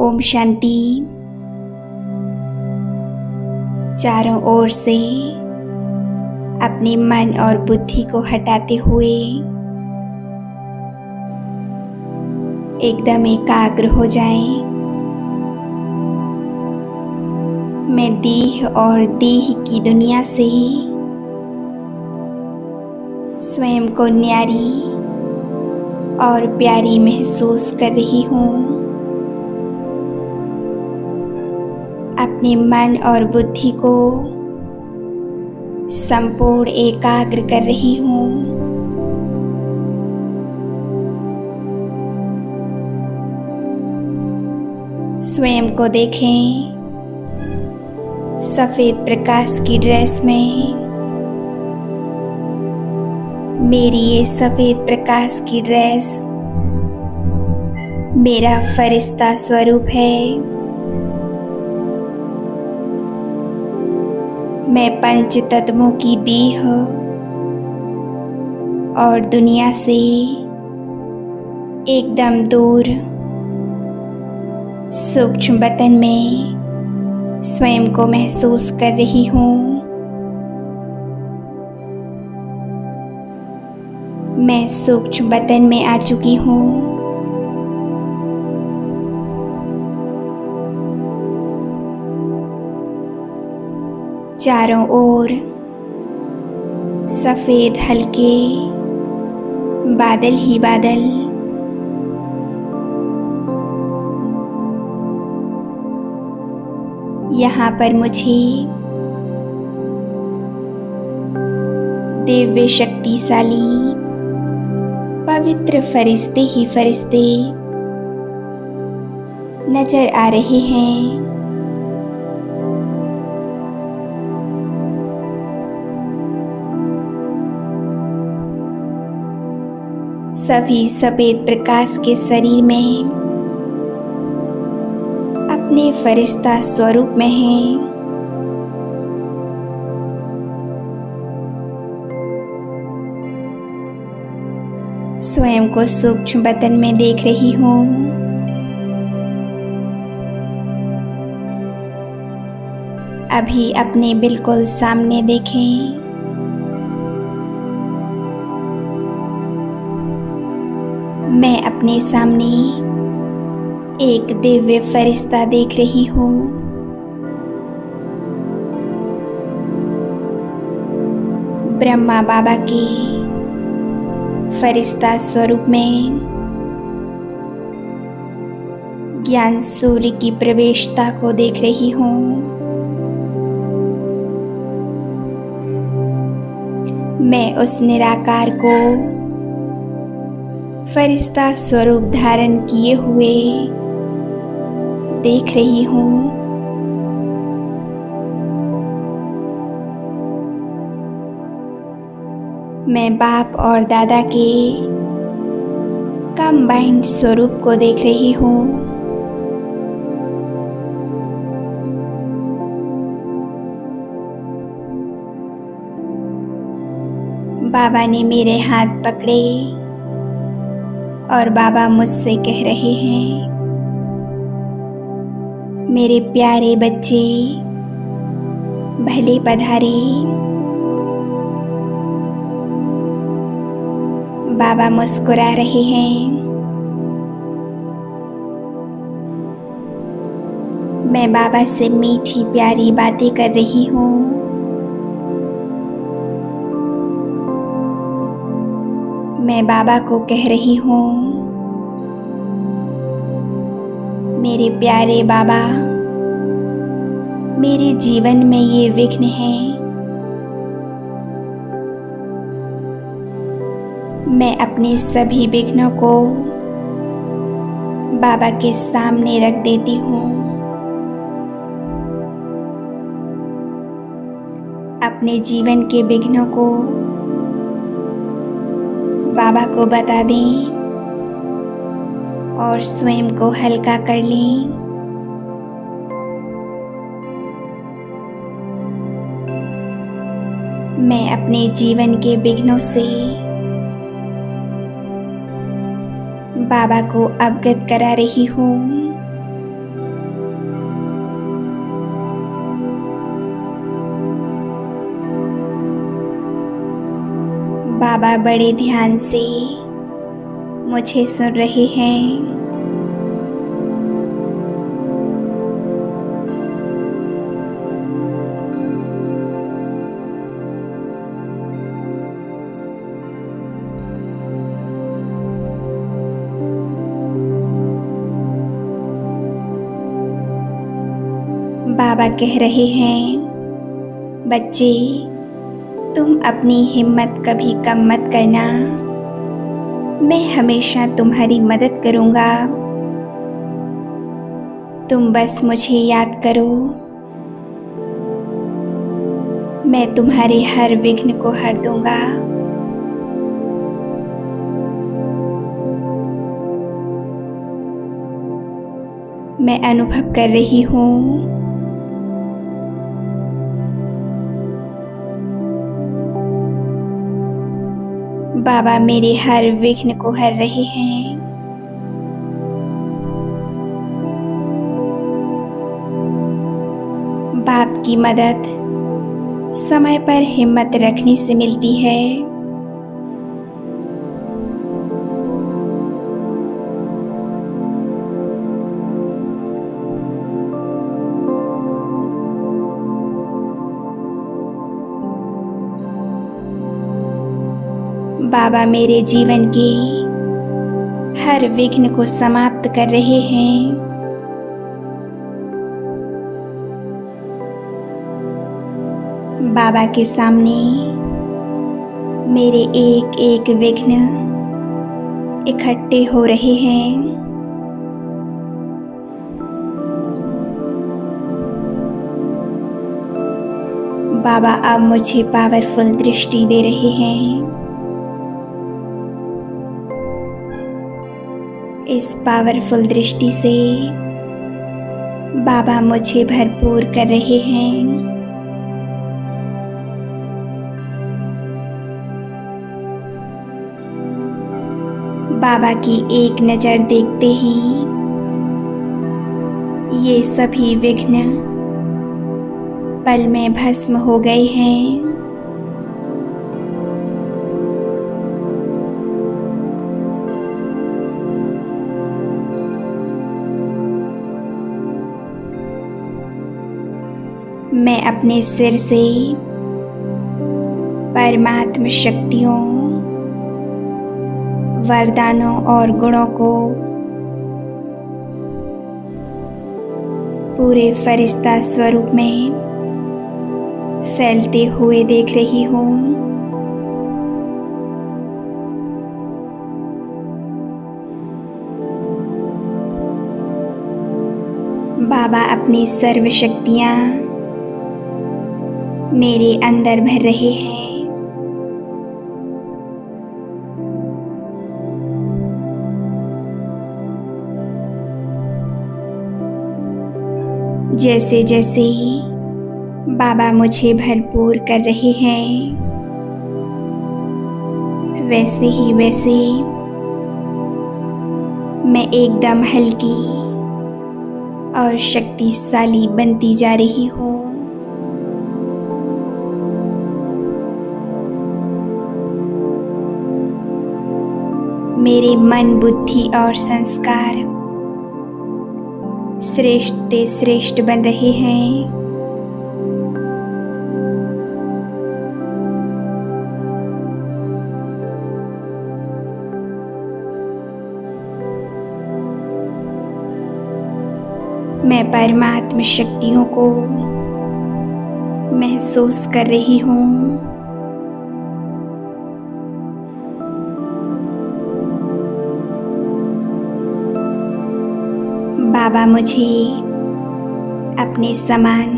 ओम शांति। चारों ओर से अपने मन और बुद्धि को हटाते हुए एकदम एकाग्र हो जाएं। मैं देह और देह की दुनिया से स्वयं को न्यारी और प्यारी महसूस कर रही हूँ। अपने मन और बुद्धि को संपूर्ण एकाग्र कर रही हूँ। स्वयं को देखें सफेद प्रकाश की ड्रेस में। मेरी ये सफेद प्रकाश की ड्रेस मेरा फरिश्ता स्वरूप है। मैं पंच तत्वों की देह और दुनिया से एकदम दूर सूक्ष्म वतन में स्वयं को महसूस कर रही हूँ। मैं सूक्ष्म वतन में आ चुकी हूँ। चारों ओर सफेद हल्के बादल ही बादल। यहाँ पर मुझे दिव्य शक्तिशाली पवित्र फरिश्ते ही फरिश्ते नजर आ रहे हैं। सभी सफेद प्रकाश के शरीर में अपने फरिश्ता स्वरूप में हैं। स्वयं को सूक्ष्म वतन में देख रही हूँ। अभी अपने बिल्कुल सामने देखें। मैं अपने सामने एक दिव्य फरिश्ता देख रही हूँ। ब्रह्मा बाबा के फरिश्ता स्वरूप में ज्ञान सूर्य की प्रवेशता को देख रही हूँ। मैं उस निराकार को फरिश्ता स्वरूप धारण किए हुए देख रही हूँ। मैं बाप और दादा के कंबाइंड स्वरूप को देख रही हूँ। बाबा ने मेरे हाथ पकड़े और बाबा मुझसे कह रहे हैं, मेरे प्यारे बच्चे भले पधारे। बाबा मुस्कुरा रहे हैं। मैं बाबा से मीठी प्यारी बातें कर रही हूँ। मैं बाबा को कह रही हूँ, मेरे प्यारे बाबा, मेरे जीवन में ये विघ्न हैं। मैं अपने सभी विघ्नों को बाबा के सामने रख देती हूँ। अपने जीवन के विघ्नों को बाबा को बता दें और स्वयं को हल्का कर लें। मैं अपने जीवन के विघ्नों से बाबा को अवगत करा रही हूँ। बाबा बड़े ध्यान से मुझे सुन रहे हैं। बाबा कह रहे हैं, बच्चे, तुम अपनी हिम्मत कभी कम मत करना। मैं हमेशा तुम्हारी मदद करूँगा। तुम बस मुझे याद करो। मैं तुम्हारे हर विघ्न को हर दूँगा। मैं अनुभव कर रही हूँ बाबा मेरे हर विघ्न को हर रहे हैं। बाप की मदद समय पर हिम्मत रखने से मिलती है। बाबा मेरे जीवन के हर विघ्न को समाप्त कर रहे हैं। बाबा के सामने मेरे एक एक विघ्न इकट्ठे हो रहे हैं। बाबा अब मुझे पावरफुल दृष्टि दे रहे हैं। इस पावरफुल दृष्टि से बाबा मुझे भरपूर कर रहे हैं। बाबा की एक नज़र देखते ही ये सभी विघ्न पल में भस्म हो गए हैं। मैं अपने सिर से परमात्म शक्तियों, वरदानों और गुणों को पूरे फरिश्ता स्वरूप में फैलते हुए देख रही हूँ। बाबा अपनी सर्व शक्तियाँ मेरे अंदर भर रहे हैं। जैसे जैसे बाबा मुझे भरपूर कर रहे हैं, वैसे ही वैसे मैं एकदम हल्की और शक्तिशाली बनती जा रही हूँ। मेरे मन, बुद्धि और संस्कार श्रेष्ठ से श्रेष्ठ बन रहे हैं। मैं परमात्म शक्तियों को महसूस कर रही हूँ। बाबा मुझे अपने समान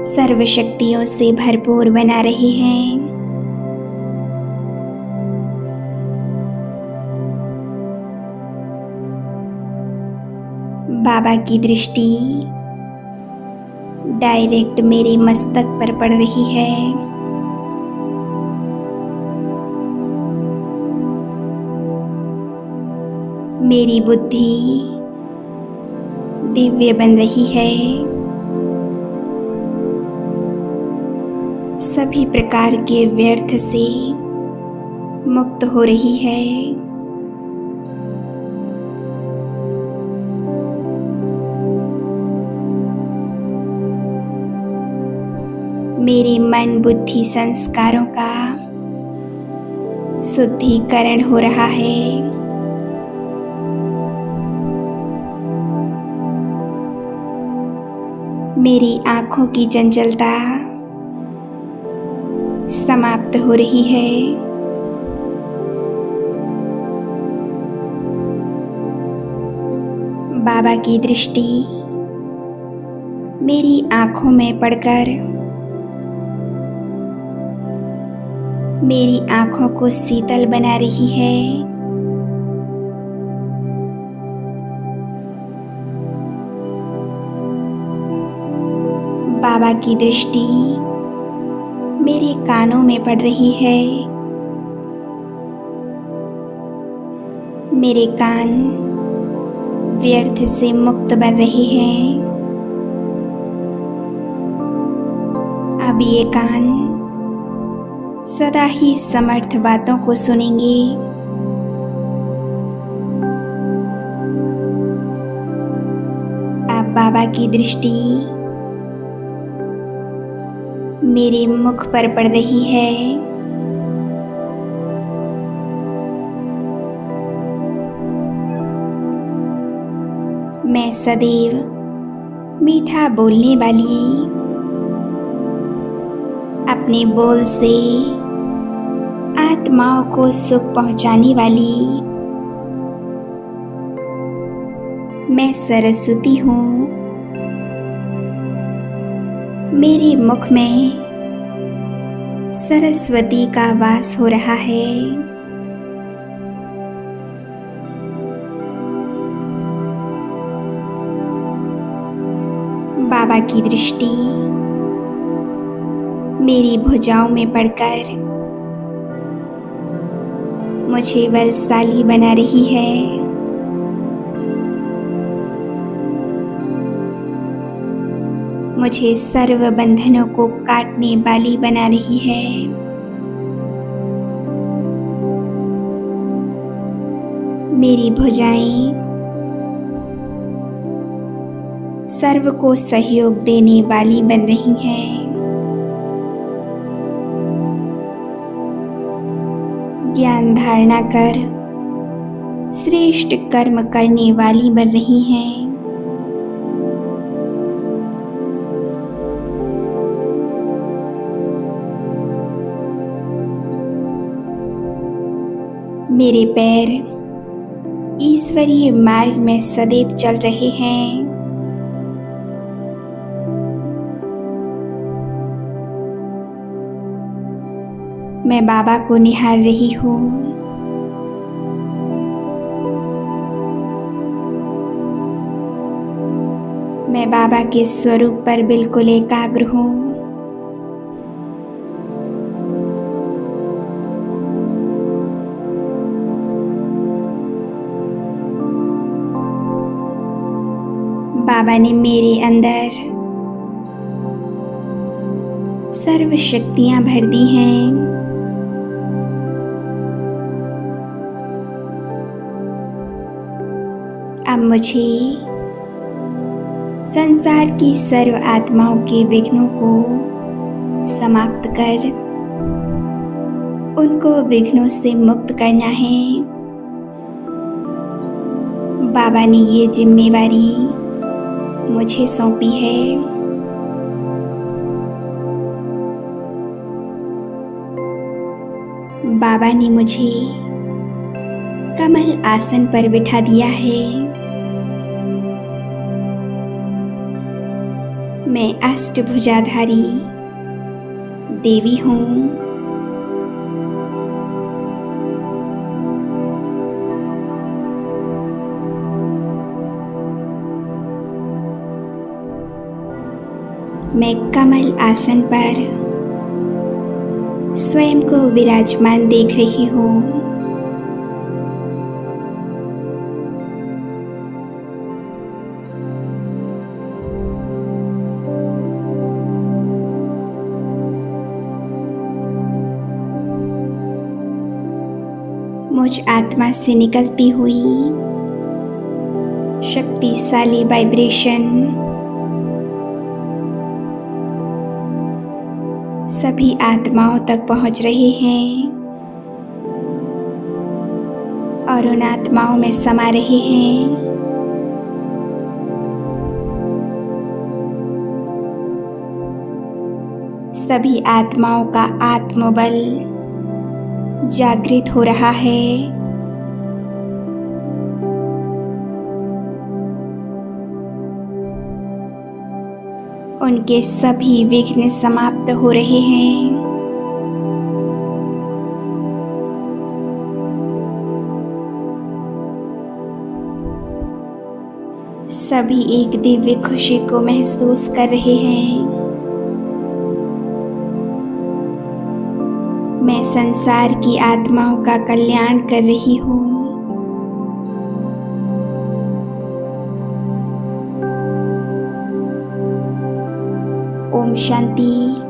सर्व शक्तियों से भरपूर बना रहे हैं। बाबा की दृष्टि डायरेक्ट मेरे मस्तक पर पड़ रही है। मेरी बुद्धि दिव्य बन रही है। सभी प्रकार के व्यर्थ से मुक्त हो रही है। मेरे मन बुद्धि संस्कारों का शुद्धिकरण हो रहा है। मेरी आंखों की चंचलता समाप्त हो रही है। बाबा की दृष्टि मेरी आंखों में पड़कर मेरी आंखों को शीतल बना रही है। बाबा की दृष्टि मेरे कानों में पड़ रही है। मेरे कान व्यर्थ से मुक्त बन रहे हैं। अब ये कान सदा ही समर्थ बातों को सुनेंगे। अब बाबा की दृष्टि मेरे मुख पर पड़ रही है। मैं सदैव मीठा बोलने वाली, अपने बोल से आत्माओं को सुख पहुंचाने वाली मैं सरस्वती हूँ। मेरे मुख में सरस्वती का वास हो रहा है। बाबा की दृष्टि मेरी भुजाओं में पड़कर मुझे बलशाली बना रही है। मुझे सर्व बंधनों को काटने वाली बना रही है। मेरी भुजाएं सर्व को सहयोग देने वाली बन रही हैं। ज्ञान धारणा कर श्रेष्ठ कर्म करने वाली बन रही हैं। मेरे पैर ईश्वरीय मार्ग में सदैव चल रहे हैं। मैं बाबा को निहार रही हूँ। मैं बाबा के स्वरूप पर बिल्कुल एकाग्र हूँ। बाबा ने मेरे अंदर सर्व शक्तियां भर दी हैं। अब मुझे संसार की सर्व आत्माओं के विघ्नों को समाप्त कर उनको विघ्नों से मुक्त करना है। बाबा ने ये जिम्मेवारी मुझे सौंपी है। बाबा ने मुझे कमल आसन पर बिठा दिया है। मैं अष्टभुजाधारी देवी हूँ। मैं कमल आसन पर स्वयं को विराजमान देख रही हूँ। मुझ आत्मा से निकलती हुई शक्तिशाली वाइब्रेशन सभी आत्माओं तक पहुंच रहे हैं और उन आत्माओं में समा रहे हैं। सभी आत्माओं का आत्मबल जागृत हो रहा है। उनके सभी विघ्न समाप्त हो रहे हैं। सभी एक दिव्य खुशी को महसूस कर रहे हैं। मैं संसार की आत्माओं का कल्याण कर रही हूँ। ओम शांति।